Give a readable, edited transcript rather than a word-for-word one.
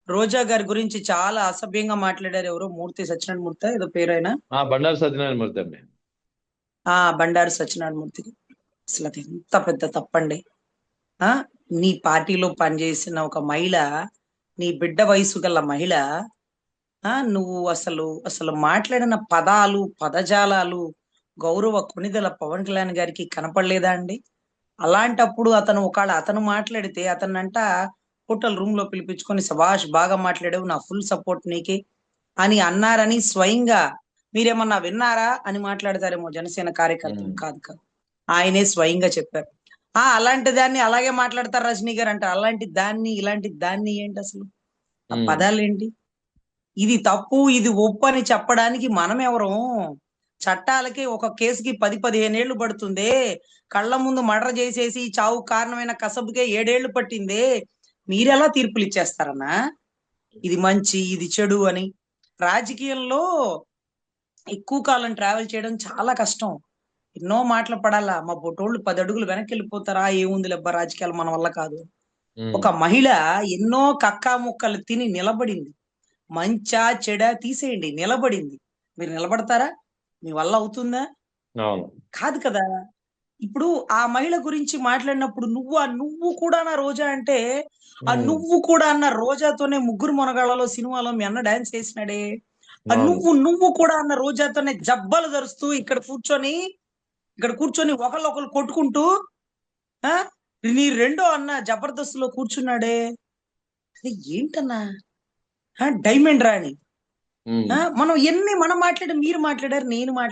రోజా గారి గురించి చాలా అసభ్యంగా మాట్లాడారు. ఎవరో మూర్తి సత్యనారాయణ మూర్తి ఏదో పేరైనా. బండారు సత్యనారాయణ మూర్తి అండి. బండారు సత్యనారాయణ మూర్తికి అసలు అది ఎంత పెద్ద తప్పండి. ఆ నీ పార్టీలో పనిచేసిన ఒక మహిళ, నీ బిడ్డ వయసు గల మహిళ, నువ్వు అసలు అసలు మాట్లాడిన పదాలు పదజాలాలు గౌరవ కొనిదెల పవన్ కళ్యాణ్ గారికి కనపడలేదా అండి? అలాంటప్పుడు అతను మాట్లాడితే అతనంట హోటల్ రూమ్ లో పిలిపించుకొని సభాష్ బాగా మాట్లాడావు, నా ఫుల్ సపోర్ట్ నీకే అని అన్నారని స్వయంగా మీరేమన్నా విన్నారా అని మాట్లాడతారేమో జనసేన కార్యకర్తలు. ఉమ్, కాదు కాదు, ఆయనే స్వయంగా చెప్పారు. అలాంటి దాన్ని అలాగే మాట్లాడతారు రజనీ గారు అంట. అలాంటి దాన్ని ఇలాంటి దాన్ని ఏంటి అసలు? ఆ ఉమ్, పదాలు ఏంటి? ఇది తప్పు ఇది ఒప్పు అని చెప్పడానికి మనం ఎవరు? చట్టాలకి ఒక కేసుకి 10-15 ఏళ్లు పడుతుంది. కళ్ళ ముందు మర్డర్ చేసేసి చావు కారణమైన కసబుకే 7 ఏళ్లు పట్టింది. మీరెలా తీర్పులు ఇచ్చేస్తారన్నా? ఇది మంచి ఇది చెడు అని. రాజకీయంలో ఎక్కువ కాలం ట్రావెల్ చేయడం చాలా కష్టం. ఎన్నో మాటలు పడాలా. మా బొటోళ్ళు 10 అడుగులు వెనక్కి వెళ్ళిపోతారా, ఏముంది లెబ్బ రాజకీయాలు మన వల్ల కాదు. ఉమ్. ఒక మహిళ ఎన్నో కక్కా ముక్కలు తిని నిలబడింది. మంచా చెడా తీసేయండి, నిలబడింది. మీరు నిలబడతారా? మీ వల్ల అవుతుందా? అవును. కాదు కదా. ఇప్పుడు ఆ మహిళ గురించి మాట్లాడినప్పుడు నువ్వు కూడా నా రోజా అంటే, ఆ ఉమ్, నువ్వు కూడా అన్న రోజాతోనే ముగ్గురు మొనగాళ్ళలో సినిమాలో మీ అన్న డాన్స్ చేసినాడే. ఆ అవును. నువ్వు కూడా అన్న రోజాతోనే జబ్బలు ధరుస్తూ ఇక్కడ కూర్చొని ఒకళ్ళు కొట్టుకుంటూ, ఆ నీ రెండో అన్న జబర్దస్త్ లో కూర్చున్నాడే. అది ఏంటన్నా? డైమండ్ రాణి. ఉమ్. మనం ఎన్ని మనం మాట్లాడాం, మీరు మాట్లాడారు, నేను మాట్లాడాను.